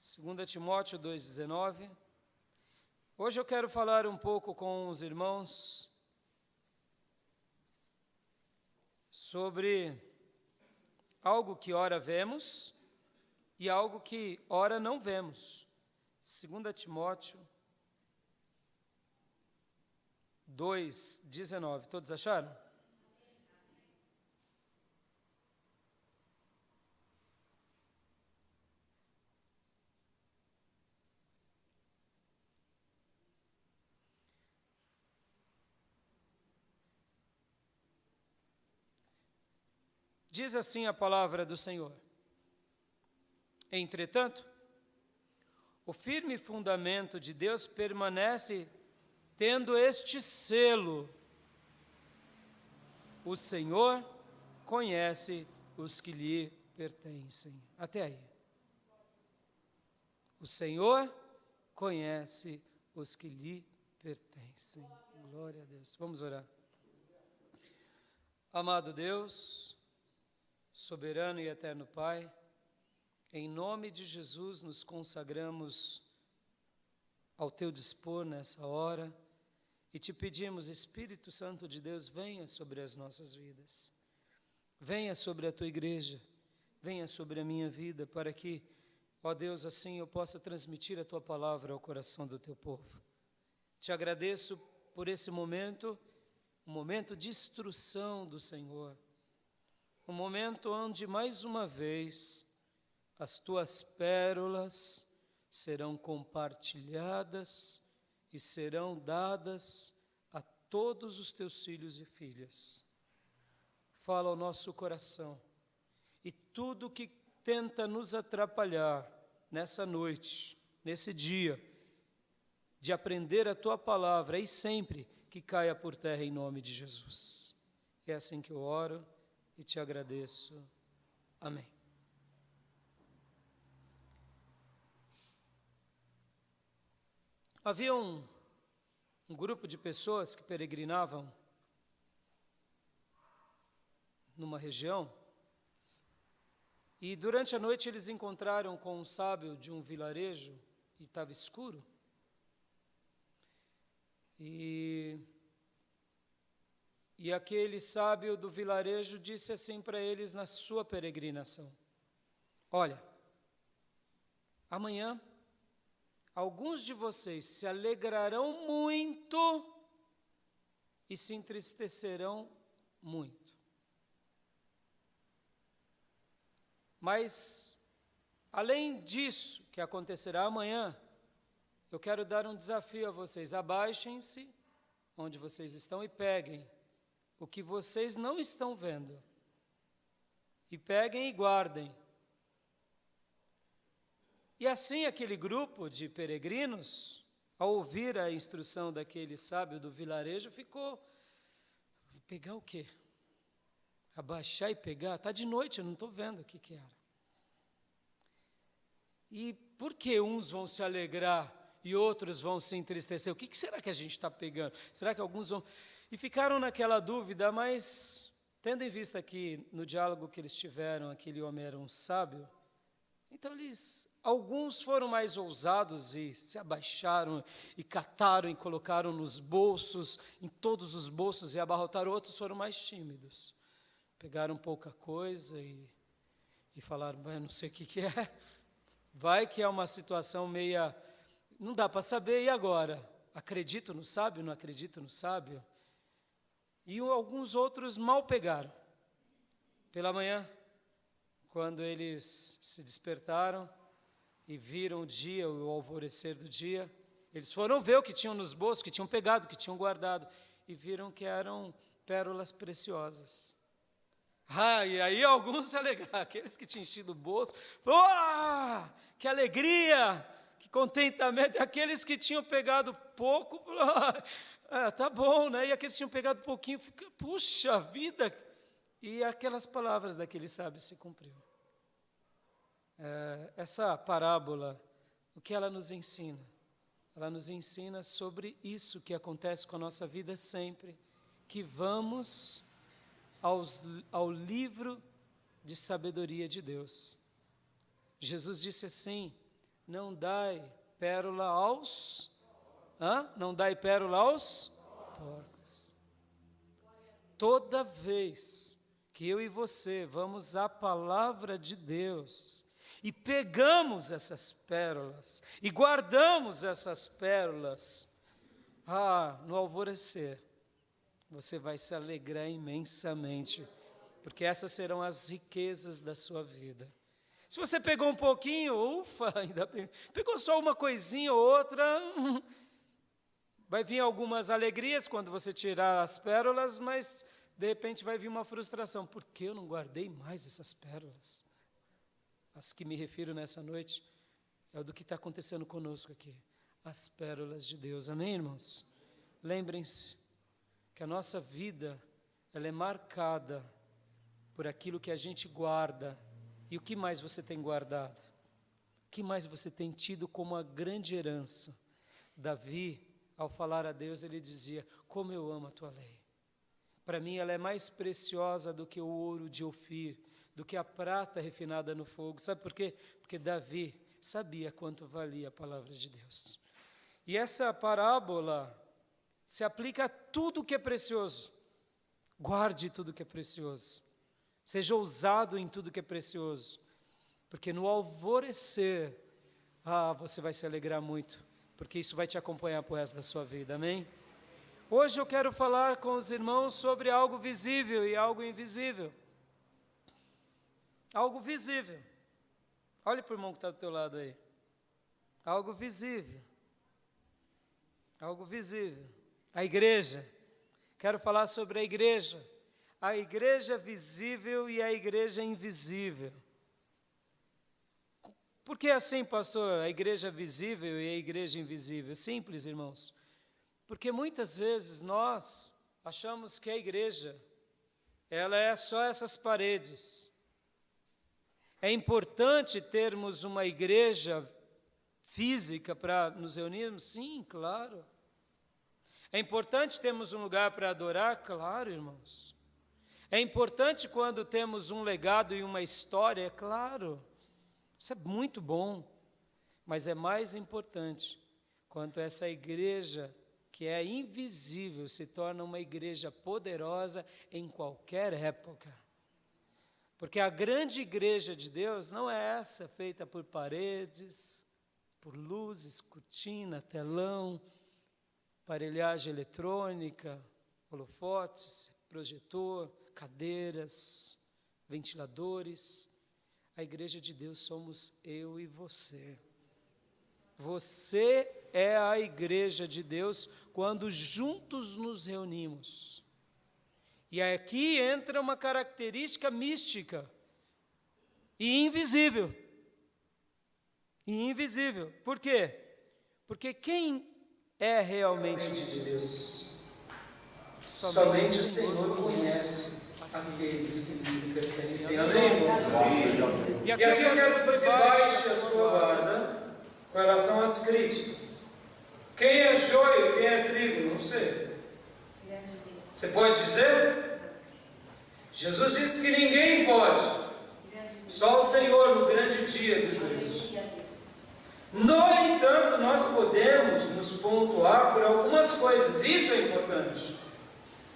2 Timóteo 2,19. Hoje eu quero falar um pouco com os irmãos sobre algo que ora vemos e algo que ora não vemos. 2 Timóteo 2,19. Todos acharam? Diz assim a palavra do Senhor: entretanto, o firme fundamento de Deus permanece tendo este selo: o Senhor conhece os que lhe pertencem. Até aí. O Senhor conhece os que lhe pertencem. Glória a Deus. Vamos orar. Amado Deus, soberano e eterno Pai, em nome de Jesus nos consagramos ao Teu dispor nessa hora e te pedimos, Espírito Santo de Deus, venha sobre as nossas vidas, venha sobre a Tua igreja, venha sobre a minha vida, para que, ó Deus, assim eu possa transmitir a Tua palavra ao coração do Teu povo. Te agradeço por esse momento, um momento de instrução do Senhor, um momento onde, mais uma vez, as Tuas pérolas serão compartilhadas e serão dadas a todos os Teus filhos e filhas. Fala ao nosso coração, e tudo que tenta nos atrapalhar nessa noite, nesse dia, de aprender a Tua palavra, e sempre que caia por terra em nome de Jesus. É assim que eu oro e te agradeço. Amém. Havia um grupo de pessoas que peregrinavam numa região e durante a noite eles encontraram com um sábio de um vilarejo e estava escuro. E aquele sábio do vilarejo disse assim para eles na sua peregrinação: olha, amanhã alguns de vocês se alegrarão muito e se entristecerão muito. Mas, além disso que acontecerá amanhã, eu quero dar um desafio a vocês. Abaixem-se onde vocês estão e peguem o que vocês não estão vendo. E peguem e guardem. E assim aquele grupo de peregrinos, ao ouvir a instrução daquele sábio do vilarejo, ficou: pegar o quê? Abaixar e pegar? Está de noite, eu não estou vendo o que era. E por que uns vão se alegrar e outros vão se entristecer? O que será que a gente está pegando? Será que alguns vão... E ficaram naquela dúvida, mas tendo em vista que no diálogo que eles tiveram, aquele homem era um sábio, então alguns foram mais ousados e se abaixaram e cataram e colocaram nos bolsos, em todos os bolsos e abarrotaram. Outros foram mais tímidos, pegaram pouca coisa e falaram: eu não sei o que é, vai que é uma situação meia, não dá para saber, e agora? Acredito no sábio, não acredito no sábio? E alguns outros mal pegaram. Pela manhã, quando eles se despertaram e viram o dia, o alvorecer do dia, eles foram ver o que tinham nos bolsos, que tinham pegado, que tinham guardado, e viram que eram pérolas preciosas. E aí alguns se alegraram, aqueles que tinham enchido o bolso, que alegria, que contentamento. E aqueles que tinham pegado pouco, tá bom, né? E aqueles que tinham pegado pouquinho, puxa vida. E aquelas palavras daquele sábio se cumpriu. Essa parábola, o que ela nos ensina? Ela nos ensina sobre isso que acontece com a nossa vida sempre, que vamos ao livro de sabedoria de Deus. Jesus disse assim: não dai pérola aos... Não dai pérola aos porcos. Toda vez que eu e você vamos à palavra de Deus e pegamos essas pérolas e guardamos essas pérolas, no alvorecer, você vai se alegrar imensamente, porque essas serão as riquezas da sua vida. Se você pegou um pouquinho, ufa, ainda bem. Pegou só uma coisinha ou outra, vai vir algumas alegrias quando você tirar as pérolas, mas de repente vai vir uma frustração. Por que eu não guardei mais essas pérolas? As que me refiro nessa noite é o do que está acontecendo conosco aqui. As pérolas de Deus. Amém, irmãos? Lembrem-se que a nossa vida, ela é marcada por aquilo que a gente guarda. E o que mais você tem guardado? O que mais você tem tido como a grande herança? Davi, ao falar a Deus, ele dizia: como eu amo a tua lei. Para mim ela é mais preciosa do que o ouro de Ofir, do que a prata refinada no fogo. Sabe por quê? Porque Davi sabia quanto valia a palavra de Deus. E essa parábola se aplica a tudo que é precioso. Guarde tudo que é precioso. Seja ousado em tudo que é precioso. Porque no alvorecer, você vai se alegrar muito. Porque isso vai te acompanhar para o resto da sua vida, amém? Hoje eu quero falar com os irmãos sobre algo visível e algo invisível. Algo visível. Olhe para o irmão que está do teu lado aí. Algo visível. Algo visível. A igreja. Quero falar sobre a igreja. A igreja visível e a igreja invisível. Por que assim, pastor? A igreja visível e a igreja invisível? Simples, irmãos. Porque muitas vezes nós achamos que a igreja, ela é só essas paredes. É importante termos uma igreja física para nos reunirmos? Sim, claro. É importante termos um lugar para adorar? Claro, irmãos. É importante quando temos um legado e uma história? É claro. Isso é muito bom. Mas é mais importante quando essa igreja, que é invisível, se torna uma igreja poderosa em qualquer época. Porque a grande igreja de Deus não é essa feita por paredes, por luzes, cortina, telão, aparelhagem eletrônica, holofotes, projetor, cadeiras, ventiladores. A igreja de Deus somos eu e você. Você é a igreja de Deus quando juntos nos reunimos. E aqui entra uma característica mística e invisível. E invisível. Por quê? Porque quem é realmente de Deus? Somente o Senhor conhece aqueles que lhe pertencem. Amém? E aqui eu quero que você baixe a sua guarda com relação às críticas. Quem é joio, quem é trigo? Não sei. Você pode dizer? Jesus disse que ninguém pode. Só o Senhor no grande dia do juízo. No entanto, nós podemos nos pontuar por algumas coisas. Isso é importante.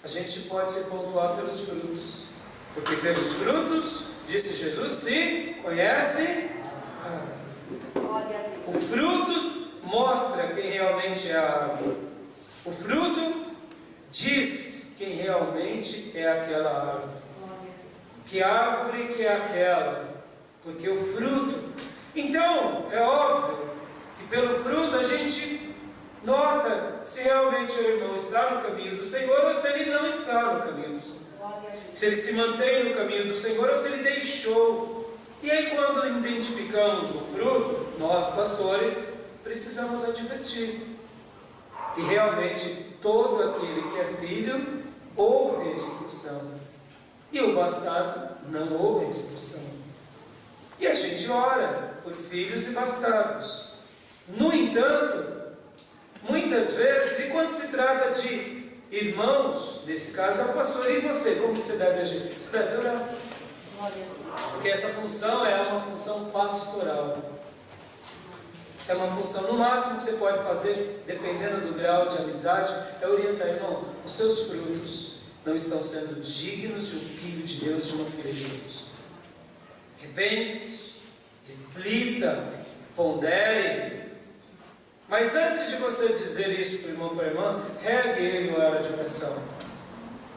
A gente pode se pontuar pelos frutos. Porque pelos frutos, disse Jesus, se conhece. O fruto mostra quem realmente é a árvore. O fruto diz quem realmente é aquela árvore. Que árvore que é aquela? Porque o fruto. Então, é óbvio que pelo fruto a gente nota se realmente o irmão está no caminho do Senhor ou se ele não está no caminho do Senhor. Se ele se mantém no caminho do Senhor ou se ele deixou. E aí, quando identificamos o fruto, nós, pastores, precisamos advertir que realmente todo aquele que é filho ouve a instrução. E o bastardo não ouve a instrução. E a gente ora por filhos e bastardos. No entanto, muitas vezes, e quando se trata de irmãos, nesse caso é o pastor, e você, como que você deve agir? Você deve orar. Porque essa função é uma função pastoral. É uma função. No máximo que você pode fazer, dependendo do grau de amizade, é orientar, irmão, os seus frutos não estão sendo dignos de um filho de Deus, de uma filha de Deus. Repense, reflita, pondere. Mas antes de você dizer isso para o irmão ou para a irmã, regue ele ou ela de oração.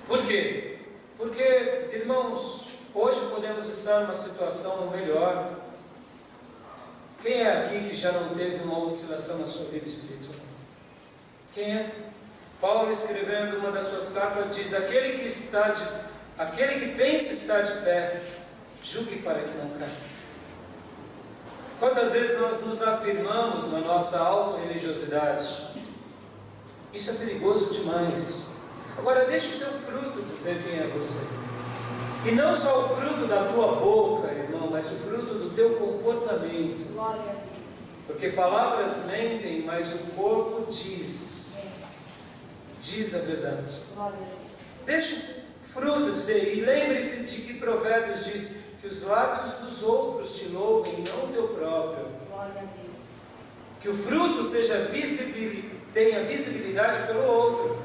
Por quê? Porque, irmãos, hoje podemos estar numa situação melhor. Quem é aqui que já não teve uma oscilação na sua vida espiritual? Quem é? Paulo, escrevendo uma das suas cartas, diz: aquele que pensa estar de pé, julgue para que não caia. Quantas vezes nós nos afirmamos na nossa auto-religiosidade? Isso é perigoso demais. Agora deixe o teu fruto dizer quem é você. E não só o fruto da tua boca, irmão, mas o fruto do teu comportamento. Glória a Deus. Porque palavras mentem, mas o corpo diz. Diz a verdade. Glória a Deus. Deixe o fruto dizer. E lembre-se de que Provérbios diz que os lábios dos outros te louvem, não o teu próprio. Glória a Deus. Que o fruto tenha visibilidade pelo outro.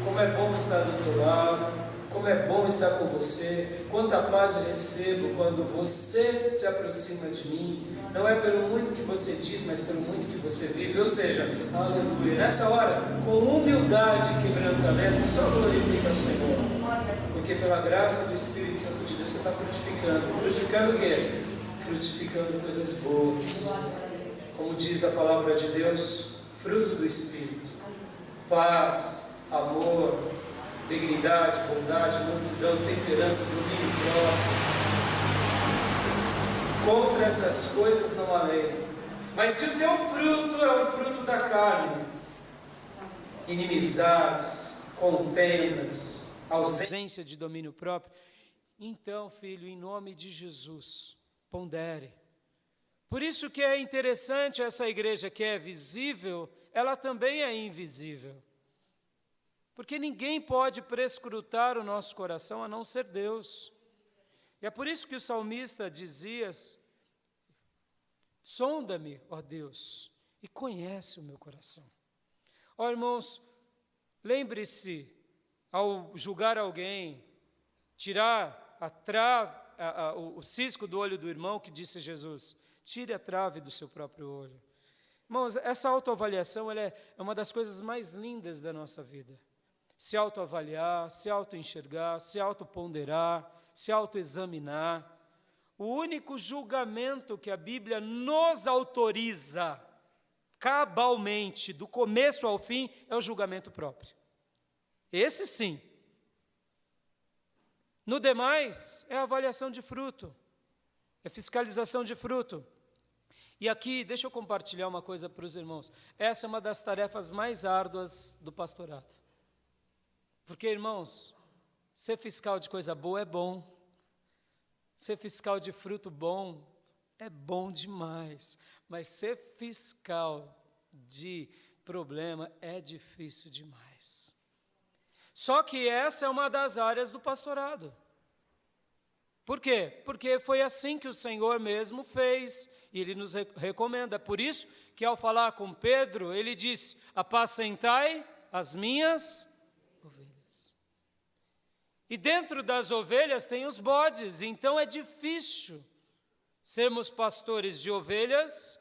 Como é bom estar do teu lado. Como é bom estar com você, quanta paz eu recebo quando você se aproxima de mim. Não é pelo muito que você diz, mas pelo muito que você vive. Ou seja, aleluia. Nessa hora, com humildade e quebrantamento, só glorifica o Senhor. Porque pela graça do Espírito Santo de Deus você está frutificando. Frutificando o quê? Frutificando coisas boas. Como diz a palavra de Deus, fruto do Espírito. Paz, amor, dignidade, bondade, mansidão, temperança, domínio próprio. Contra essas coisas não há lei. Mas se o teu fruto é um fruto da carne, inimizades, contendas, ausência de domínio próprio, então, filho, em nome de Jesus, pondere. Por isso que é interessante essa igreja que é visível, ela também é invisível. Porque ninguém pode prescrutar o nosso coração a não ser Deus. E é por isso que o salmista dizia: sonda-me, ó Deus, e conhece o meu coração. Ó irmãos, lembre-se, ao julgar alguém, tirar o cisco do olho do irmão, que disse Jesus, tire a trave do seu próprio olho. Irmãos, essa autoavaliação ela é uma das coisas mais lindas da nossa vida. Se autoavaliar, se autoenxergar, se autoponderar, se autoexaminar. O único julgamento que a Bíblia nos autoriza, cabalmente, do começo ao fim, é o julgamento próprio. Esse sim. No demais, é a avaliação de fruto, é fiscalização de fruto. E aqui, deixa eu compartilhar uma coisa para os irmãos. Essa é uma das tarefas mais árduas do pastorado. Porque, irmãos, ser fiscal de coisa boa é bom. Ser fiscal de fruto bom é bom demais. Mas ser fiscal de problema é difícil demais. Só que essa é uma das áreas do pastorado. Por quê? Porque foi assim que o Senhor mesmo fez, e Ele nos recomenda. Por isso que ao falar com Pedro, Ele disse: apacentai as minhas ovelhas. E dentro das ovelhas tem os bodes, então é difícil sermos pastores de ovelhas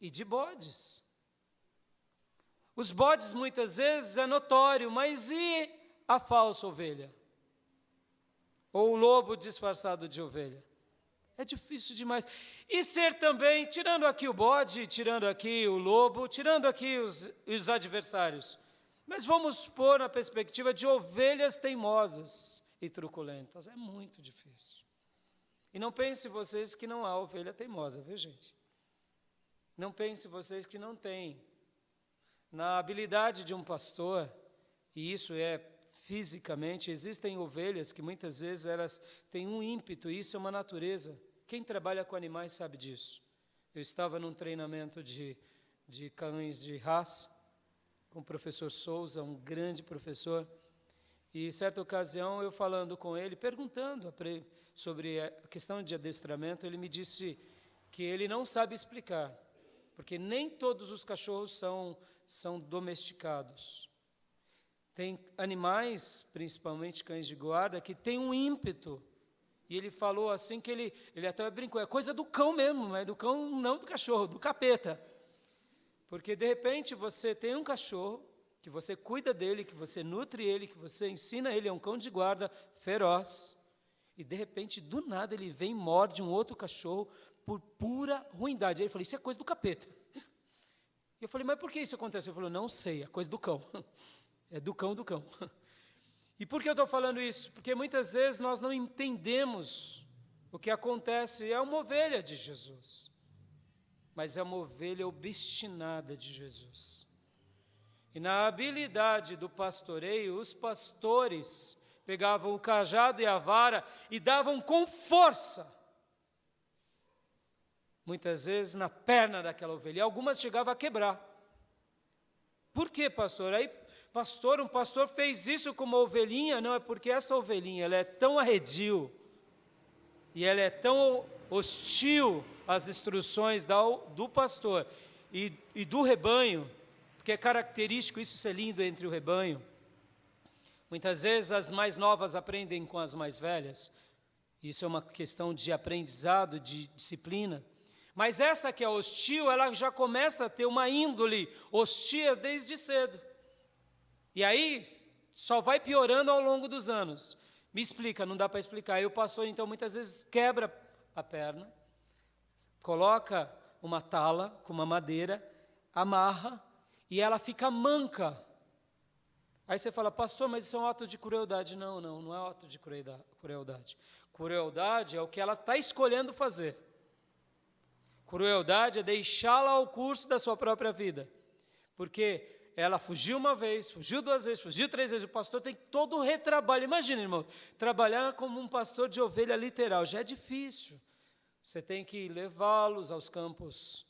e de bodes. Os bodes muitas vezes é notório, mas e a falsa ovelha? Ou o lobo disfarçado de ovelha? É difícil demais. E ser também, tirando aqui o bode, tirando aqui o lobo, tirando aqui os adversários, mas vamos pôr na perspectiva de ovelhas teimosas e truculentas. É muito difícil. E não pense vocês que não há ovelha teimosa, viu, gente? Não pense vocês que não tem. Na habilidade de um pastor, e isso é fisicamente, existem ovelhas que muitas vezes elas têm um ímpeto, e isso é uma natureza. Quem trabalha com animais sabe disso. Eu estava num treinamento de cães de raça, com o professor Souza, um grande professor, e certa ocasião eu falando com ele, perguntando sobre a questão de adestramento, ele me disse que ele não sabe explicar porque nem todos os cachorros são domesticados. Tem animais, principalmente cães de guarda, que têm um ímpeto. E ele falou assim que ele até brincou, é coisa do cão mesmo, mas do cão não do cachorro, do capeta. Porque de repente você tem um cachorro, que você cuida dele, que você nutre ele, que você ensina ele, é um cão de guarda feroz. E de repente, do nada, ele vem e morde um outro cachorro por pura ruindade. Ele falou, isso é coisa do capeta. E eu falei, mas por que isso acontece? Ele falou, não sei, é coisa do cão. É do cão. E por que eu estou falando isso? Porque muitas vezes nós não entendemos o que acontece. É uma ovelha de Jesus, mas é uma ovelha obstinada de Jesus. E na habilidade do pastoreio, os pastores pegavam o cajado e a vara e davam com força, muitas vezes na perna daquela ovelha. E algumas chegavam a quebrar. Por quê, pastor? Aí, um pastor fez isso com uma ovelhinha? Não, é porque essa ovelhinha, ela é tão arredio, e ela é tão hostil às instruções do pastor e do rebanho, porque é característico isso ser lindo entre o rebanho. Muitas vezes as mais novas aprendem com as mais velhas, isso é uma questão de aprendizado, de disciplina. Mas essa que é hostil, ela já começa a ter uma índole hostil desde cedo. E aí, só vai piorando ao longo dos anos. Me explica, não dá para explicar. E o pastor, então, muitas vezes quebra a perna, coloca uma tala com uma madeira, amarra, e ela fica manca. Aí você fala, pastor, mas isso é um ato de crueldade. Não é um ato de crueldade. Crueldade é o que ela está escolhendo fazer. Crueldade é deixá-la ao curso da sua própria vida. Porque ela fugiu uma vez, fugiu 2 vezes, fugiu 3 vezes. O pastor tem todo um retrabalho. Imagina, irmão, trabalhar como um pastor de ovelha literal já é difícil. Você tem que levá-los aos campos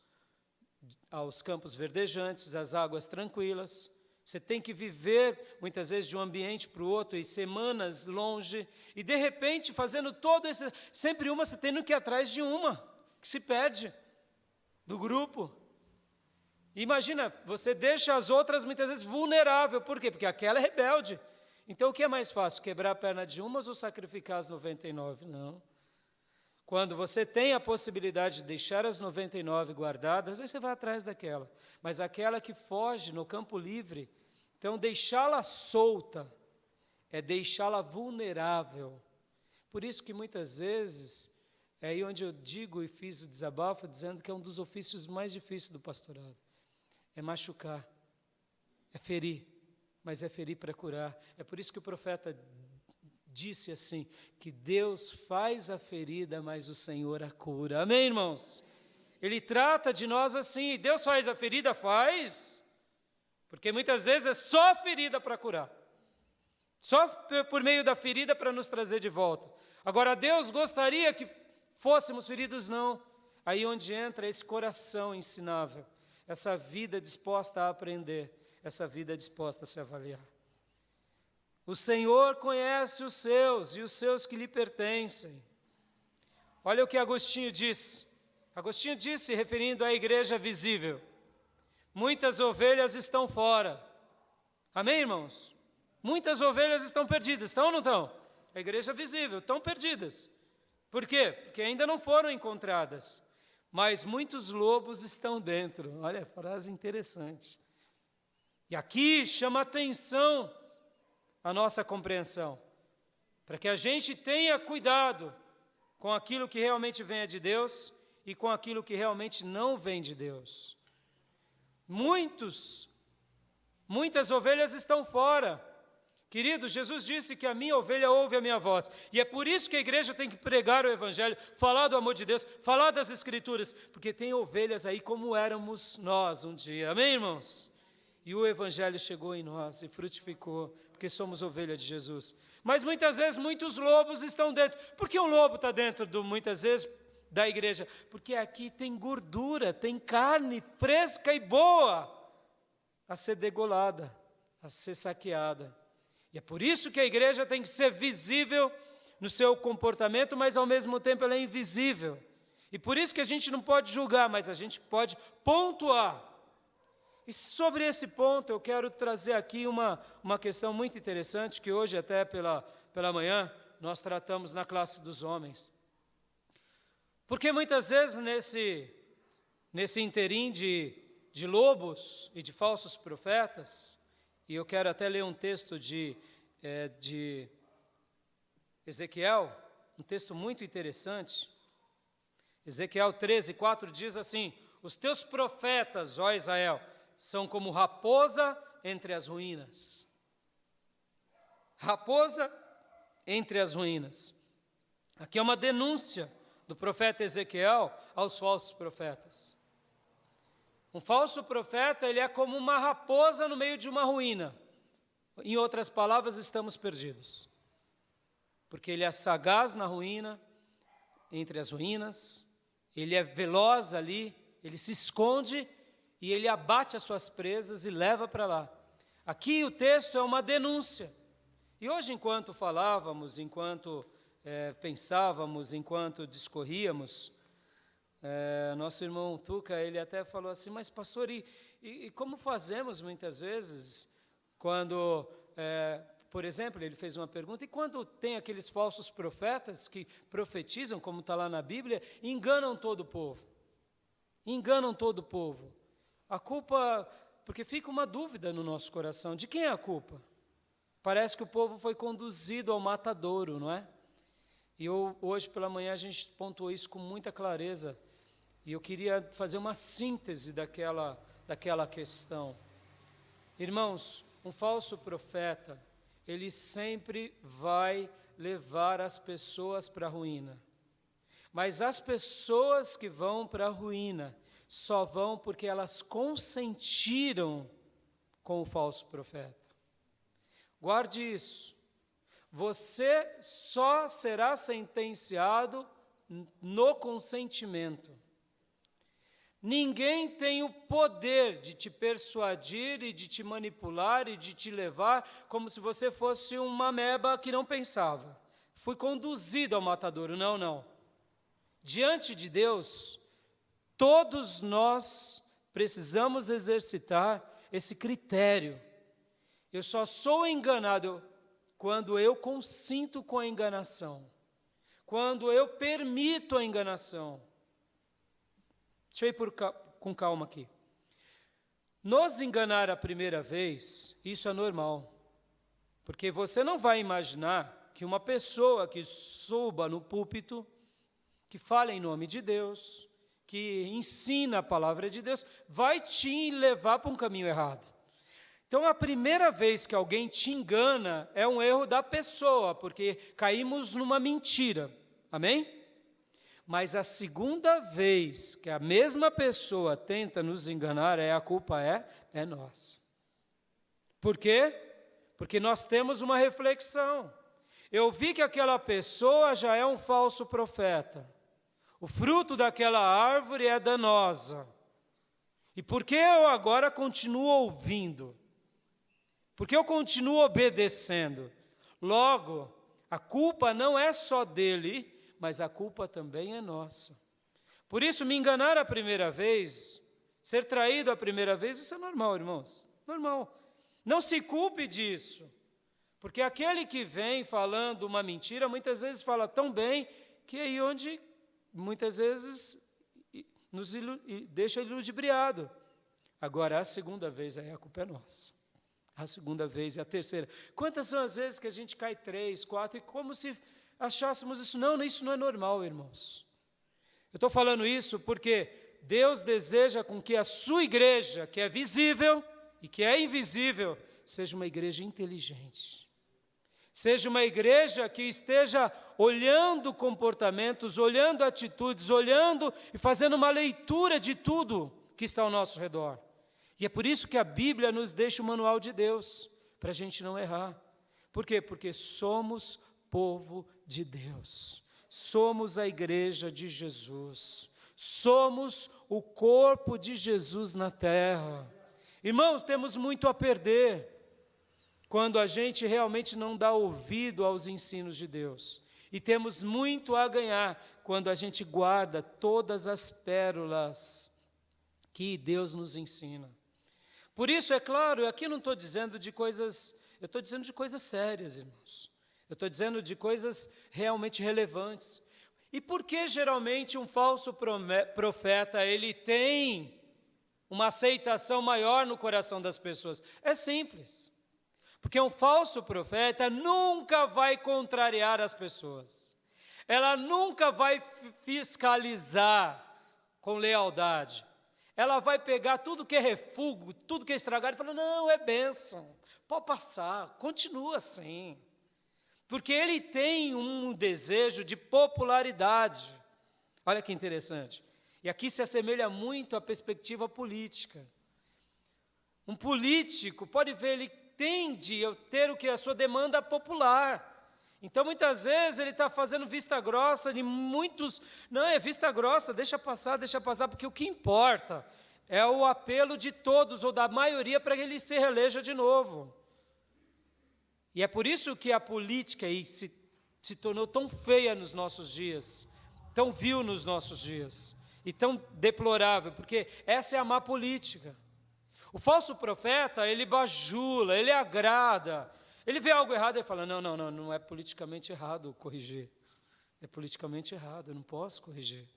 verdejantes, às águas tranquilas. Você tem que viver, muitas vezes, de um ambiente para o outro, e semanas longe, e de repente, fazendo todo esse... Sempre você tendo que ir atrás de uma, que se perde, do grupo. Imagina, você deixa as outras, muitas vezes, vulnerável. Por quê? Porque aquela é rebelde. Então, o que é mais fácil, quebrar a perna de umas ou sacrificar as 99? Não. Quando você tem a possibilidade de deixar as 99 guardadas, aí você vai atrás daquela. Mas aquela que foge no campo livre, então deixá-la solta é deixá-la vulnerável. Por isso que muitas vezes, é aí onde eu digo e fiz o desabafo, dizendo que é um dos ofícios mais difíceis do pastorado. É machucar, é ferir, mas é ferir para curar. É por isso que o profeta disse assim, que Deus faz a ferida, mas o Senhor a cura. Amém, irmãos? Ele trata de nós assim. Deus faz a ferida? Faz. Porque muitas vezes é só ferida para curar. Só por meio da ferida para nos trazer de volta. Agora, Deus gostaria que fôssemos feridos? Não. Aí onde entra esse coração ensinável. Essa vida disposta a aprender. Essa vida disposta a se avaliar. O Senhor conhece os seus e os seus que lhe pertencem. Olha o que Agostinho diz. Agostinho disse, referindo à igreja visível, muitas ovelhas estão fora. Amém, irmãos? Muitas ovelhas estão perdidas, estão ou não estão? A igreja visível, estão perdidas. Por quê? Porque ainda não foram encontradas. Mas muitos lobos estão dentro. Olha, frase interessante. E aqui chama atenção a nossa compreensão, para que a gente tenha cuidado com aquilo que realmente vem de Deus e com aquilo que realmente não vem de Deus. Muitas ovelhas estão fora. Querido, Jesus disse que a minha ovelha ouve a minha voz, e é por isso que a igreja tem que pregar o Evangelho, falar do amor de Deus, falar das Escrituras, porque tem ovelhas aí como éramos nós um dia, amém, irmãos? E o Evangelho chegou em nós e frutificou, porque somos ovelha de Jesus. Mas muitas vezes muitos lobos estão dentro. Por que um lobo está dentro, muitas vezes, da igreja? Porque aqui tem gordura, tem carne fresca e boa a ser degolada, a ser saqueada. E é por isso que a igreja tem que ser visível no seu comportamento, mas ao mesmo tempo ela é invisível. E por isso que a gente não pode julgar, mas a gente pode pontuar. E sobre esse ponto eu quero trazer aqui uma questão muito interessante, que hoje até pela manhã nós tratamos na classe dos homens. Porque muitas vezes nesse interim de lobos e de falsos profetas, e eu quero até ler um texto de Ezequiel, um texto muito interessante. Ezequiel 13:4 diz assim: os teus profetas, ó Israel, são como raposa entre as ruínas. Raposa entre as ruínas. Aqui é uma denúncia do profeta Ezequiel aos falsos profetas. Um falso profeta, ele é como uma raposa no meio de uma ruína. Em outras palavras, estamos perdidos. Porque ele é sagaz na ruína, entre as ruínas, ele é veloz ali, ele se esconde e ele abate as suas presas e leva para lá. Aqui o texto é uma denúncia. E hoje, enquanto falávamos, enquanto pensávamos, enquanto discorríamos, nosso irmão Tuca, ele até falou assim, mas pastor, e como fazemos muitas vezes, quando, por exemplo, ele fez uma pergunta, e quando tem aqueles falsos profetas que profetizam, como está lá na Bíblia, e enganam todo o povo? Enganam todo o povo. A culpa, porque fica uma dúvida no nosso coração, de quem é a culpa? Parece que o povo foi conduzido ao matadouro, não é? E hoje pela manhã a gente pontuou isso com muita clareza, e eu queria fazer uma síntese daquela questão. Irmãos, um falso profeta, ele sempre vai levar as pessoas para a ruína. Mas as pessoas que vão para a ruína só vão porque elas consentiram com o falso profeta. Guarde isso. Você só será sentenciado no consentimento. Ninguém tem o poder de te persuadir e de te manipular e de te levar como se você fosse uma ameba que não pensava. Fui conduzido ao matadouro. Não, não. Diante de Deus, todos nós precisamos exercitar esse critério. Eu só sou enganado quando eu consinto com a enganação, quando eu permito a enganação. Deixa eu ir com calma aqui. Nos enganar a primeira vez, isso é normal, porque você não vai imaginar que uma pessoa que suba no púlpito, que fala em nome de Deus, que ensina a palavra de Deus, vai te levar para um caminho errado. Então, a primeira vez que alguém te engana é um erro da pessoa, porque caímos numa mentira. Amém? Mas a segunda vez que a mesma pessoa tenta nos enganar, a culpa é nossa. Por quê? Porque nós temos uma reflexão. Eu vi que aquela pessoa já é um falso profeta. O fruto daquela árvore é danosa. E por que eu agora continuo ouvindo? Porque eu continuo obedecendo. Logo, a culpa não é só dele, mas a culpa também é nossa. Por isso, me enganar a primeira vez, ser traído a primeira vez, isso é normal, irmãos. Normal. Não se culpe disso. Porque aquele que vem falando uma mentira, muitas vezes fala tão bem, que é aí onde, muitas vezes, nos deixa iludibriado. Agora, a segunda vez, aí a culpa é nossa. A segunda vez e a terceira. Quantas são as vezes que a gente cai 3, 4, e como se achássemos isso? Não, isso não é normal, irmãos. Eu estou falando isso porque Deus deseja com que a sua igreja, que é visível e que é invisível, seja uma igreja inteligente. Seja uma igreja que esteja olhando comportamentos, olhando atitudes, olhando e fazendo uma leitura de tudo que está ao nosso redor. E é por isso que a Bíblia nos deixa o manual de Deus, para a gente não errar. Por quê? Porque somos povo de Deus. Somos a igreja de Jesus. Somos o corpo de Jesus na terra. Irmãos, temos muito a perder quando a gente realmente não dá ouvido aos ensinos de Deus. E temos muito a ganhar quando a gente guarda todas as pérolas que Deus nos ensina. Por isso, é claro, aqui não estou dizendo de coisas, eu estou dizendo de coisas sérias, irmãos. Eu estou dizendo de coisas realmente relevantes. E por que geralmente um falso profeta, ele tem uma aceitação maior no coração das pessoas? É simples. Porque um falso profeta nunca vai contrariar as pessoas. Ela nunca vai fiscalizar com lealdade. Ela vai pegar tudo que é refúgio, tudo que é estragado e falar, não, é bênção, pode passar, continua assim. Porque ele tem um desejo de popularidade. Olha que interessante. E aqui se assemelha muito à perspectiva política. Um político, pode ver, ele tende a ter o que? A sua demanda popular. Então, muitas vezes, ele está fazendo vista grossa de muitos... Não, é vista grossa, deixa passar, porque o que importa é o apelo de todos, ou da maioria, para que ele se reeleja de novo. E é por isso que a política aí se tornou tão feia nos nossos dias, tão vil nos nossos dias, e tão deplorável, porque essa é a má política. O falso profeta, ele bajula, ele agrada, ele vê algo errado e fala, não é politicamente errado corrigir, é politicamente errado, eu não posso corrigir.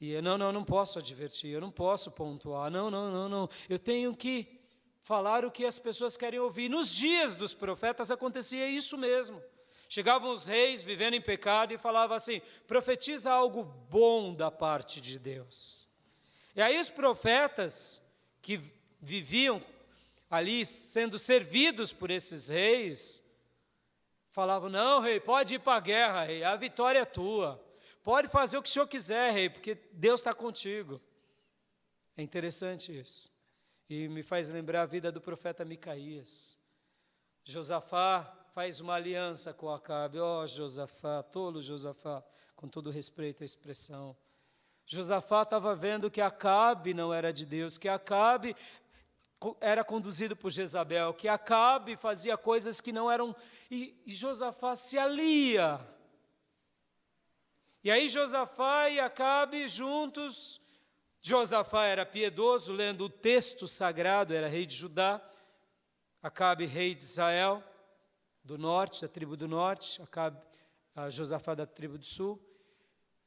E não posso advertir, eu não posso pontuar, não, eu tenho que falar o que as pessoas querem ouvir. Nos dias dos profetas acontecia isso mesmo. Chegavam os reis vivendo em pecado e falavam assim, profetiza algo bom da parte de Deus. E aí os profetas que viviam ali sendo servidos por esses reis, falavam, não, rei, pode ir para a guerra, rei, a vitória é tua. Pode fazer o que o senhor quiser, rei, porque Deus está contigo. É interessante isso. E me faz lembrar a vida do profeta Micaías. Josafá faz uma aliança com Acabe. Josafá, tolo Josafá, com todo respeito à expressão. Josafá estava vendo que Acabe não era de Deus, que Acabe era conduzido por Jezabel, que Acabe fazia coisas que não eram... E Josafá se alia. E aí Josafá e Acabe juntos... Josafá era piedoso, lendo o texto sagrado, era rei de Judá. Acabe, rei de Israel, do norte, da tribo do norte. Josafá da tribo do sul.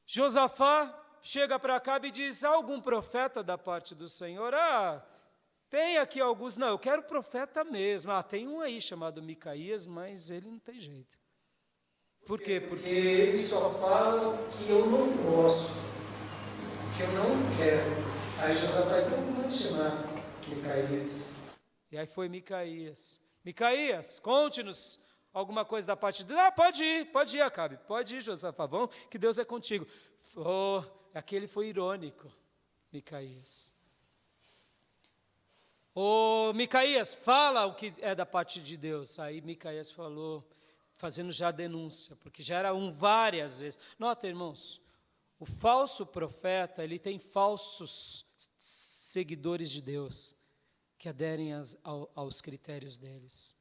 Josafá chega para Acabe e diz, há algum profeta da parte do Senhor? Tem aqui alguns. Não, eu quero profeta mesmo. Tem um aí chamado Micaías, mas ele não tem jeito. Por quê? Porque ele só fala o que eu não gosto, que eu não quero. Aí Josafá, então vamos chamar Micaías. E aí foi Micaías. Micaías, conte-nos alguma coisa da parte de Deus. Pode ir, Acabe, pode ir, Josafá, vamos, que Deus é contigo. Aquele foi irônico, Micaías. Micaías, fala o que é da parte de Deus. Aí Micaías falou, fazendo já denúncia, porque já era várias vezes. Nota, irmãos, o falso profeta, ele tem falsos seguidores de Deus, que aderem aos critérios deles.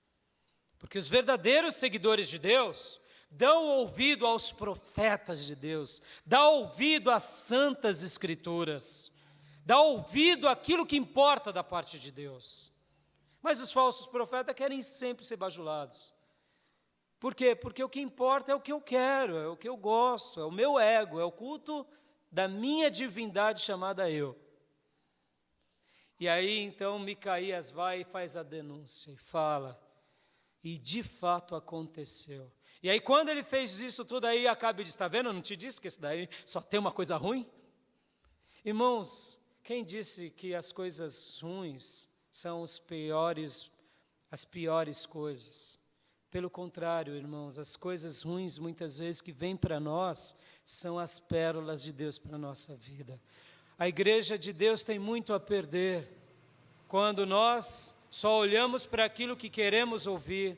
Porque os verdadeiros seguidores de Deus dão ouvido aos profetas de Deus, dão ouvido às santas escrituras, dão ouvido àquilo que importa da parte de Deus. Mas os falsos profetas querem sempre ser bajulados. Por quê? Porque o que importa é o que eu quero, é o que eu gosto, é o meu ego, é o culto da minha divindade chamada eu. E aí, então, Micaías vai e faz a denúncia e fala, e de fato aconteceu. E aí, quando ele fez isso tudo, aí Acabe diz, está vendo, eu não te disse que esse daí só tem uma coisa ruim? Irmãos, quem disse que as coisas ruins são as piores coisas? Pelo contrário, irmãos, as coisas ruins, muitas vezes, que vêm para nós, são as pérolas de Deus para a nossa vida. A igreja de Deus tem muito a perder, quando nós só olhamos para aquilo que queremos ouvir,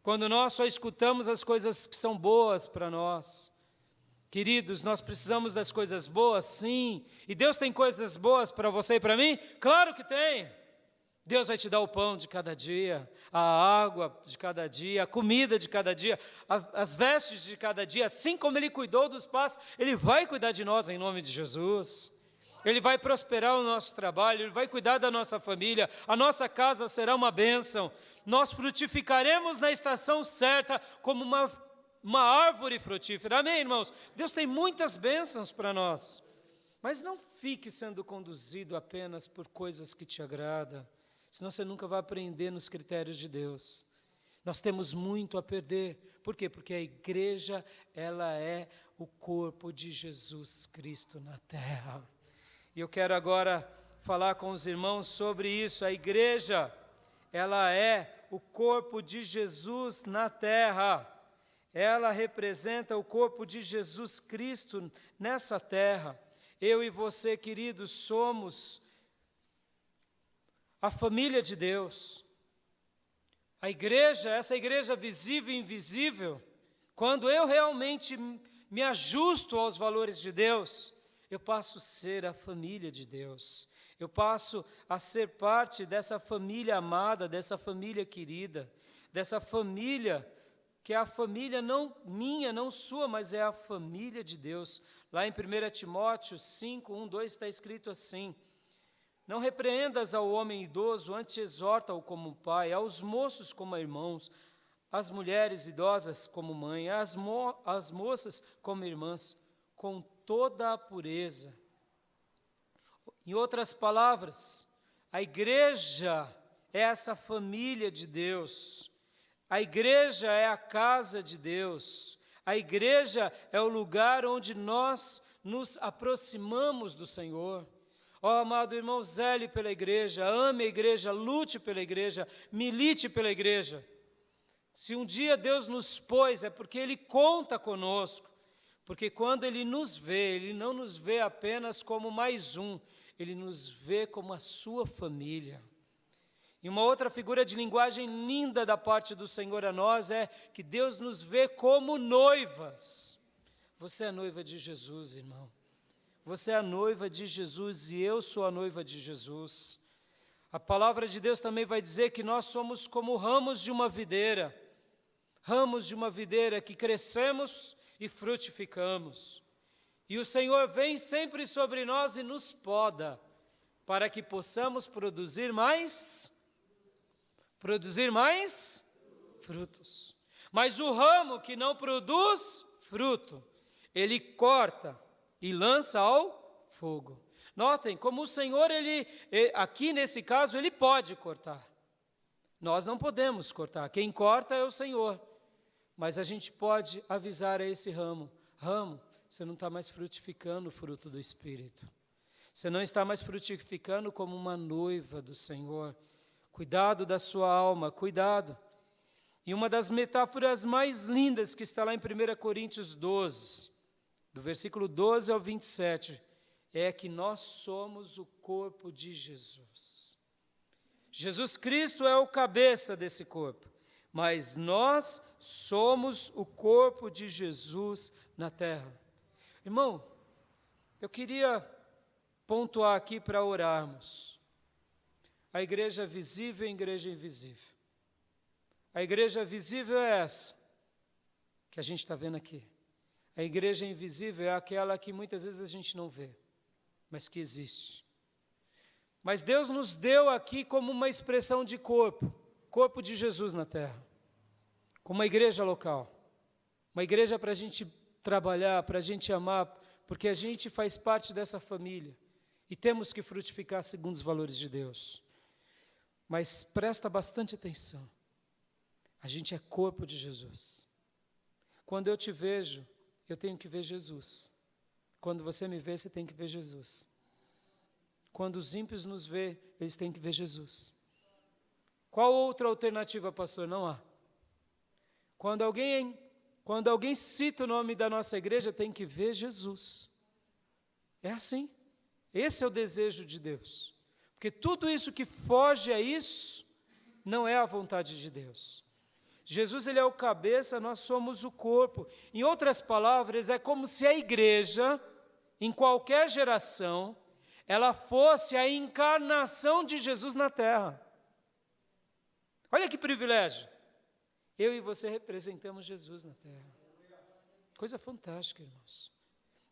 quando nós só escutamos as coisas que são boas para nós. Queridos, nós precisamos das coisas boas, sim, e Deus tem coisas boas para você e para mim? Claro que tem! Deus vai te dar o pão de cada dia, a água de cada dia, a comida de cada dia, as vestes de cada dia. Assim como Ele cuidou dos pastos, Ele vai cuidar de nós em nome de Jesus. Ele vai prosperar o nosso trabalho, Ele vai cuidar da nossa família, a nossa casa será uma bênção. Nós frutificaremos na estação certa como uma árvore frutífera. Amém, irmãos? Deus tem muitas bênçãos para nós. Mas não fique sendo conduzido apenas por coisas que te agradam, senão você nunca vai aprender nos critérios de Deus. Nós temos muito a perder. Por quê? Porque a igreja, ela é o corpo de Jesus Cristo na terra. E eu quero agora falar com os irmãos sobre isso. A igreja, ela é o corpo de Jesus na terra. Ela representa o corpo de Jesus Cristo nessa terra. Eu e você, queridos, somos a família de Deus. A igreja, essa igreja visível e invisível, quando eu realmente me ajusto aos valores de Deus, eu passo a ser a família de Deus. Eu passo a ser parte dessa família amada, dessa família querida, dessa família que é a família não minha, não sua, mas é a família de Deus. Lá em 1 Timóteo 5, 1, 2 está escrito assim: não repreendas ao homem idoso, antes exorta-o como pai, aos moços como irmãos, às mulheres idosas como mãe, às moças como irmãs, com toda a pureza. Em outras palavras, a igreja é essa família de Deus. A igreja é a casa de Deus. A igreja é o lugar onde nós nos aproximamos do Senhor. Ó, amado irmão, zele pela igreja, ame a igreja, lute pela igreja, milite pela igreja. Se um dia Deus nos pôs, é porque Ele conta conosco. Porque quando Ele nos vê, Ele não nos vê apenas como mais um, Ele nos vê como a sua família. E uma outra figura de linguagem linda da parte do Senhor a nós é que Deus nos vê como noivas. Você é noiva de Jesus, irmão. Você é a noiva de Jesus e eu sou a noiva de Jesus. A palavra de Deus também vai dizer que nós somos como ramos de uma videira. Ramos de uma videira que crescemos e frutificamos. E o Senhor vem sempre sobre nós e nos poda, para que possamos produzir mais frutos. Mas o ramo que não produz fruto, ele corta e lança ao fogo. Notem como o Senhor, aqui nesse caso, Ele pode cortar. Nós não podemos cortar, quem corta é o Senhor. Mas a gente pode avisar a esse ramo: você não está mais frutificando o fruto do Espírito. Você não está mais frutificando como uma noiva do Senhor. Cuidado da sua alma, cuidado. E uma das metáforas mais lindas que está lá em 1 Coríntios 12, do versículo 12 ao 27, é que nós somos o corpo de Jesus. Jesus Cristo é o cabeça desse corpo, mas nós somos o corpo de Jesus na terra. Irmão, eu queria pontuar aqui para orarmos. A igreja visível e a igreja invisível. A igreja visível é essa, que a gente está vendo aqui. A igreja invisível é aquela que muitas vezes a gente não vê, mas que existe. Mas Deus nos deu aqui como uma expressão de corpo de Jesus na terra, como uma igreja local, uma igreja para a gente trabalhar, para a gente amar, porque a gente faz parte dessa família e temos que frutificar segundo os valores de Deus. Mas presta bastante atenção, a gente é corpo de Jesus. Quando eu te vejo, eu tenho que ver Jesus. Quando você me vê, você tem que ver Jesus. Quando os ímpios nos vê, eles têm que ver Jesus. Qual outra alternativa, pastor? Não há. Quando alguém cita o nome da nossa igreja, tem que ver Jesus. É assim. Esse é o desejo de Deus. Porque tudo isso que foge a isso, não é a vontade de Deus. Jesus, Ele é o cabeça, nós somos o corpo. Em outras palavras, é como se a igreja, em qualquer geração, ela fosse a encarnação de Jesus na terra. Olha que privilégio. Eu e você representamos Jesus na terra. Coisa fantástica, irmãos.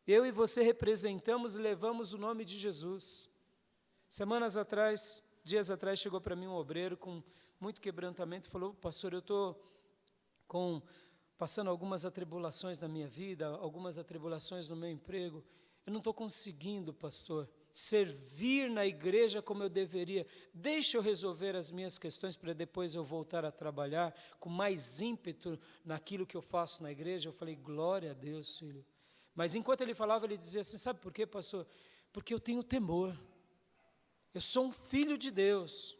Eu e você representamos e levamos o nome de Jesus. Dias atrás, chegou para mim um obreiro com muito quebrantamento e falou: pastor, eu estou passando algumas atribulações na minha vida, algumas atribulações no meu emprego. Eu não estou conseguindo, pastor, servir na igreja como eu deveria. Deixa eu resolver as minhas questões para depois eu voltar a trabalhar com mais ímpeto naquilo que eu faço na igreja. Eu falei: glória a Deus, filho. Mas enquanto ele falava, ele dizia assim: sabe por quê, pastor? Porque eu tenho temor. Eu sou um filho de Deus.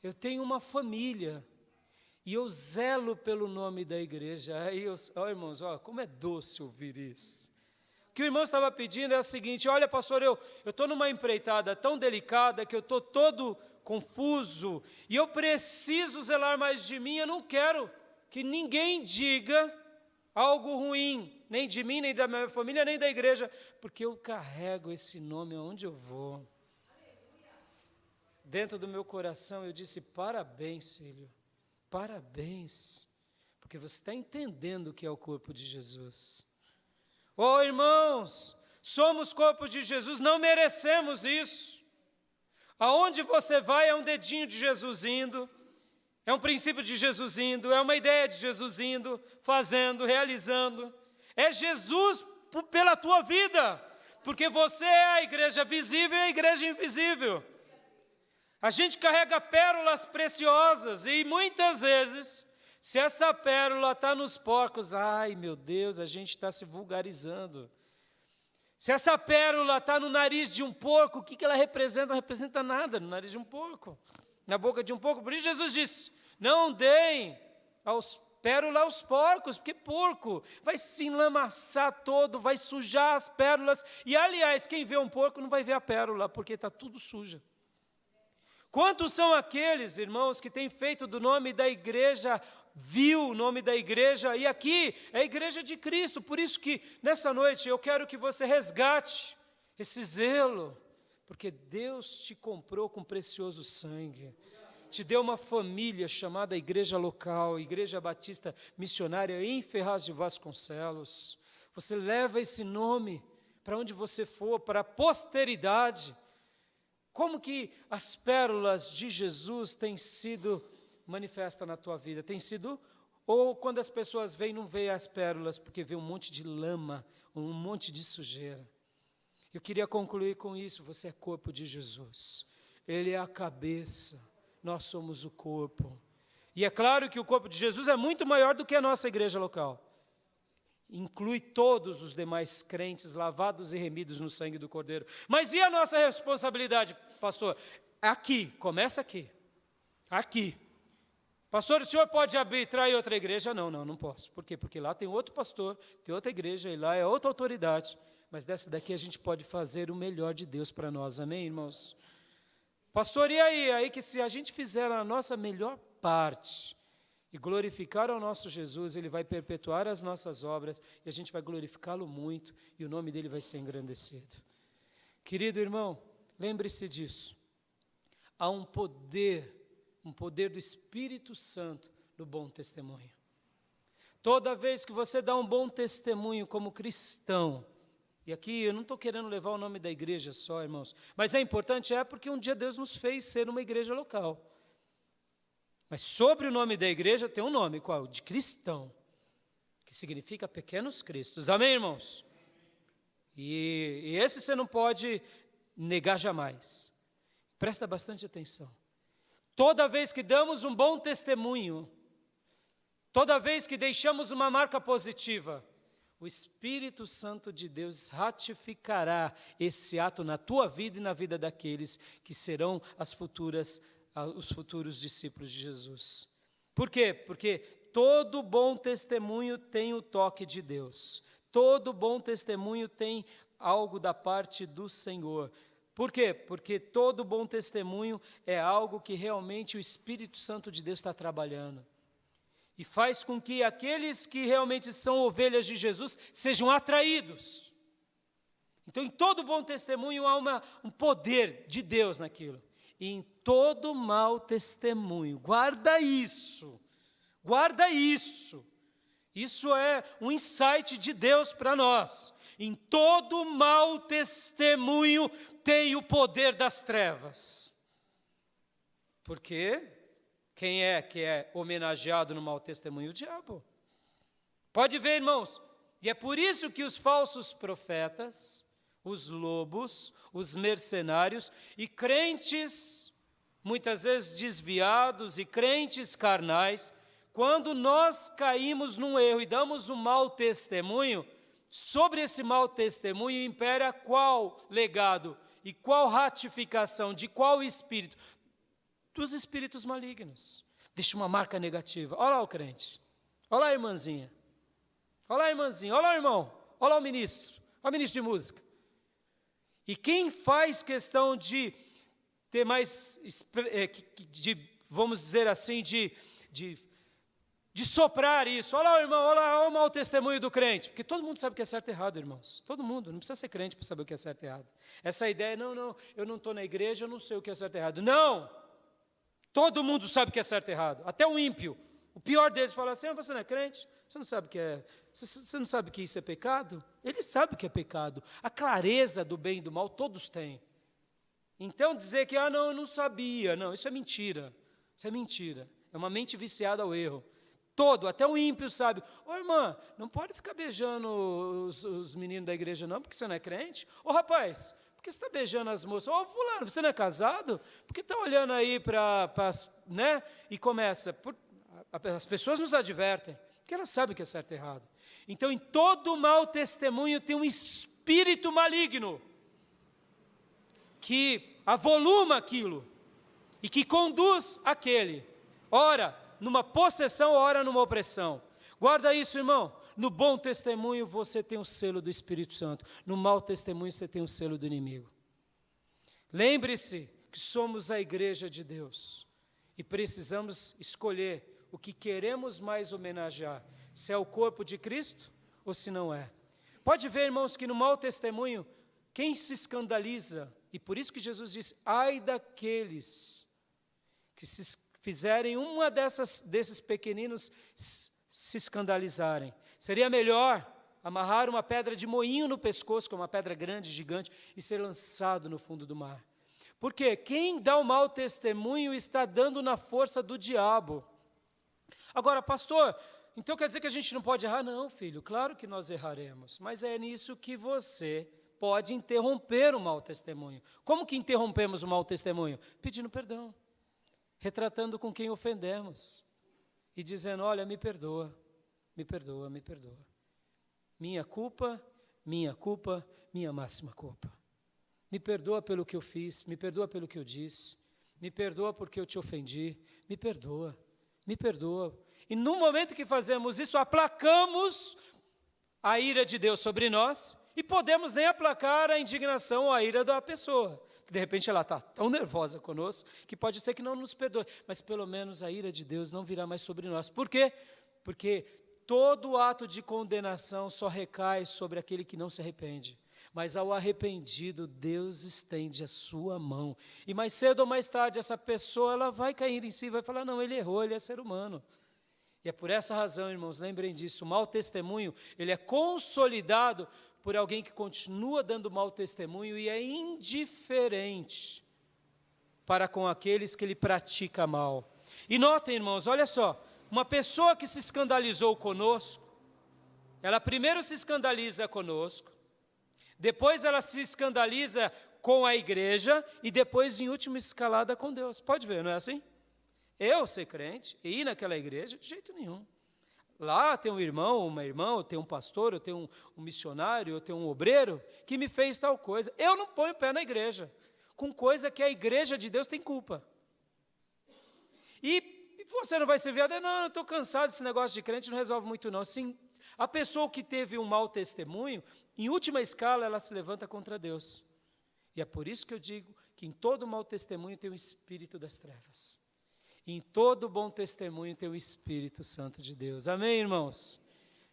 Eu tenho uma família. E eu zelo pelo nome da igreja. Aí, irmãos, como é doce ouvir isso. O que o irmão estava pedindo é o seguinte: olha, pastor, eu estou numa empreitada tão delicada que eu estou todo confuso e eu preciso zelar mais de mim. Eu não quero que ninguém diga algo ruim, nem de mim, nem da minha família, nem da igreja, porque eu carrego esse nome aonde eu vou. Dentro do meu coração eu disse: parabéns, filho, parabéns, porque você está entendendo o que é o corpo de Jesus. Oh, irmãos, somos corpo de Jesus, não merecemos isso. Aonde você vai é um dedinho de Jesus indo, é um princípio de Jesus indo, é uma ideia de Jesus indo, fazendo, realizando. É Jesus pela tua vida, porque você é a igreja visível e a igreja invisível. A gente carrega pérolas preciosas e muitas vezes, se essa pérola está nos porcos, ai meu Deus, a gente está se vulgarizando. Se essa pérola está no nariz de um porco, o que ela representa? Não representa nada no nariz de um porco, na boca de um porco. Por isso Jesus disse: não deem pérola aos porcos, porque porco vai se enlamaçar todo, vai sujar as pérolas. E aliás, quem vê um porco não vai ver a pérola, porque está tudo suja. Quantos são aqueles, irmãos, que têm feito do nome da igreja vil, o nome da igreja, e aqui é a igreja de Cristo. Por isso que nessa noite eu quero que você resgate esse zelo, porque Deus te comprou com precioso sangue, te deu uma família chamada Igreja Local, Igreja Batista Missionária em Ferraz de Vasconcelos. Você leva esse nome para onde você for, para a posteridade. Como que as pérolas de Jesus têm sido manifestas na tua vida? Tem sido, ou quando as pessoas veem, não veem as pérolas, porque vê um monte de lama, um monte de sujeira. Eu queria concluir com isso: você é corpo de Jesus. Ele é a cabeça, nós somos o corpo. E é claro que o corpo de Jesus é muito maior do que a nossa igreja local. Inclui todos os demais crentes lavados e remidos no sangue do Cordeiro. Mas e a nossa responsabilidade, pastor? Aqui, começa aqui. Aqui. Pastor, o senhor pode arbitrar em outra igreja? Não posso. Por quê? Porque lá tem outro pastor, tem outra igreja, e lá é outra autoridade. Mas dessa daqui a gente pode fazer o melhor de Deus para nós. Amém, irmãos? Pastor, e aí? Aí que se a gente fizer a nossa melhor parte e glorificar ao nosso Jesus, Ele vai perpetuar as nossas obras e a gente vai glorificá-lo muito e o nome dEle vai ser engrandecido. Querido irmão, lembre-se disso. Há um poder do Espírito Santo no bom testemunho. Toda vez que você dá um bom testemunho como cristão, e aqui eu não estou querendo levar o nome da igreja só, irmãos, mas é importante, porque um dia Deus nos fez ser uma igreja local. Mas sobre o nome da igreja tem um nome, qual? De cristão, que significa pequenos cristos. Amém, irmãos? E esse você não pode negar jamais. Presta bastante atenção. Toda vez que damos um bom testemunho, toda vez que deixamos uma marca positiva, o Espírito Santo de Deus ratificará esse ato na tua vida e na vida daqueles que serão os futuros discípulos de Jesus. Por quê? Porque todo bom testemunho tem o toque de Deus. Todo bom testemunho tem algo da parte do Senhor. Por quê? Porque todo bom testemunho é algo que realmente o Espírito Santo de Deus está trabalhando. E faz com que aqueles que realmente são ovelhas de Jesus sejam atraídos. Então, em todo bom testemunho há um poder de Deus naquilo. e em todo mau testemunho. Guarda isso. Guarda isso. Isso é um insight de Deus para nós. Em todo mau testemunho tem o poder das trevas. Porque quem é que é homenageado no mau testemunho? O diabo. Pode ver, irmãos. E é por isso que os falsos profetas, os lobos, os mercenários e crentes, muitas vezes desviados e crentes carnais, quando nós caímos num erro e damos um mau testemunho, sobre esse mau testemunho impera qual legado e qual ratificação de qual espírito? Dos espíritos malignos. Deixa uma marca negativa. Olha lá o crente. Olha lá a irmãzinha. Olha lá a irmãzinha. Olha lá o irmão. Olha lá o ministro. Olha o ministro de música. E quem faz questão de ter mais, vamos dizer assim, de soprar isso. Olha lá, irmão, olha o mau testemunho do crente. Porque todo mundo sabe o que é certo e errado, irmãos. Todo mundo, não precisa ser crente para saber o que é certo e errado. Essa ideia, não, eu não estou na igreja, eu não sei o que é certo e errado. Não! Todo mundo sabe o que é certo e errado. Até o ímpio. O pior deles fala assim, você não é crente? Você não sabe o que é... Você não sabe que isso é pecado? Ele sabe o que é pecado. A clareza do bem e do mal todos têm. Então dizer que, não, eu não sabia. Não, isso é mentira. Isso é mentira. É uma mente viciada ao erro. Até o ímpio sabe. Ô irmã, não pode ficar beijando os meninos da igreja não, porque você não é crente. Ô rapaz, por que você está beijando as moças? Ô fulano, você não é casado? Por que está olhando aí para, né? E começa. As pessoas nos advertem, porque elas sabem o que é certo e errado. Então, em todo mau testemunho tem um espírito maligno que avoluma aquilo e que conduz aquele, ora numa possessão, ora numa opressão. Guarda isso, irmão. No bom testemunho você tem o selo do Espírito Santo. No mau testemunho você tem o selo do inimigo. Lembre-se que somos a igreja de Deus e precisamos escolher o que queremos mais homenagear. Se é o corpo de Cristo ou se não é. Pode ver, irmãos, que no mau testemunho, quem se escandaliza, e por isso que Jesus disse, ai daqueles que se fizerem uma desses pequeninos se escandalizarem. Seria melhor amarrar uma pedra de moinho no pescoço, que é uma pedra grande, gigante, e ser lançado no fundo do mar. Porque quem dá o mau testemunho está dando na força do diabo. Agora, pastor, então quer dizer que a gente não pode errar? Não, filho, claro que nós erraremos, mas é nisso que você pode interromper o mau testemunho. Como que interrompemos o mau testemunho? Pedindo perdão, retratando com quem ofendemos e dizendo, olha, me perdoa, me perdoa, me perdoa. Minha culpa, minha máxima culpa. Me perdoa pelo que eu fiz, me perdoa pelo que eu disse, me perdoa porque eu te ofendi, me perdoa, me perdoa. E no momento que fazemos isso, aplacamos a ira de Deus sobre nós e podemos nem aplacar a indignação ou a ira da pessoa. Que de repente ela está tão nervosa conosco que pode ser que não nos perdoe, mas pelo menos a ira de Deus não virá mais sobre nós. Por quê? Porque todo ato de condenação só recai sobre aquele que não se arrepende. Mas ao arrependido, Deus estende a sua mão. E mais cedo ou mais tarde, essa pessoa ela vai cair em si e vai falar, não, ele errou, ele é ser humano. E é por essa razão, irmãos, lembrem disso, o mau testemunho, ele é consolidado por alguém que continua dando mau testemunho e é indiferente para com aqueles que ele pratica mal. E notem, irmãos, olha só, uma pessoa que se escandalizou conosco, ela primeiro se escandaliza conosco, depois ela se escandaliza com a igreja e depois, em última escalada, com Deus. Pode ver, não é assim? Eu ser crente e ir naquela igreja, de jeito nenhum. Lá tem um irmão, uma irmã, eu tenho um pastor, eu tenho um missionário, eu tenho um obreiro que me fez tal coisa. Eu não ponho o pé na igreja, com coisa que a igreja de Deus tem culpa. E você não vai ser viado, não, eu estou cansado desse negócio de crente, não resolve muito não. Sim, a pessoa que teve um mau testemunho, em última escala, ela se levanta contra Deus. E é por isso que eu digo que em todo mau testemunho tem o espírito das trevas. Em todo bom testemunho tem o Espírito Santo de Deus. Amém, irmãos?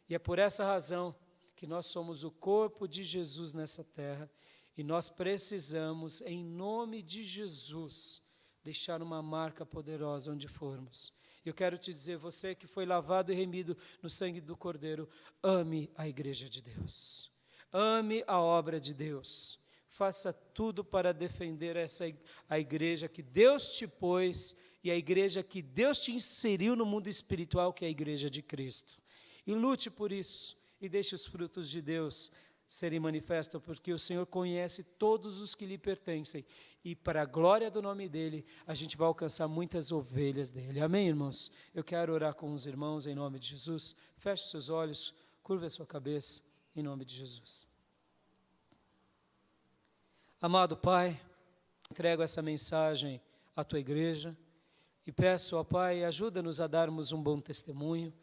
E é por essa razão que nós somos o corpo de Jesus nessa terra e nós precisamos, em nome de Jesus, deixar uma marca poderosa onde formos. Eu quero te dizer, você que foi lavado e remido no sangue do Cordeiro, ame a igreja de Deus. Ame a obra de Deus. Faça tudo para defender a igreja que Deus te pôs e a igreja que Deus te inseriu no mundo espiritual, que é a igreja de Cristo. E lute por isso e deixe os frutos de Deus serem manifestos, porque o Senhor conhece todos os que lhe pertencem, e para a glória do nome dEle, a gente vai alcançar muitas ovelhas dEle. Amém, irmãos? Eu quero orar com os irmãos em nome de Jesus. Feche seus olhos, curva a sua cabeça, em nome de Jesus. Amado Pai, entrego essa mensagem à Tua igreja, e peço, ó Pai, ajuda-nos a darmos um bom testemunho,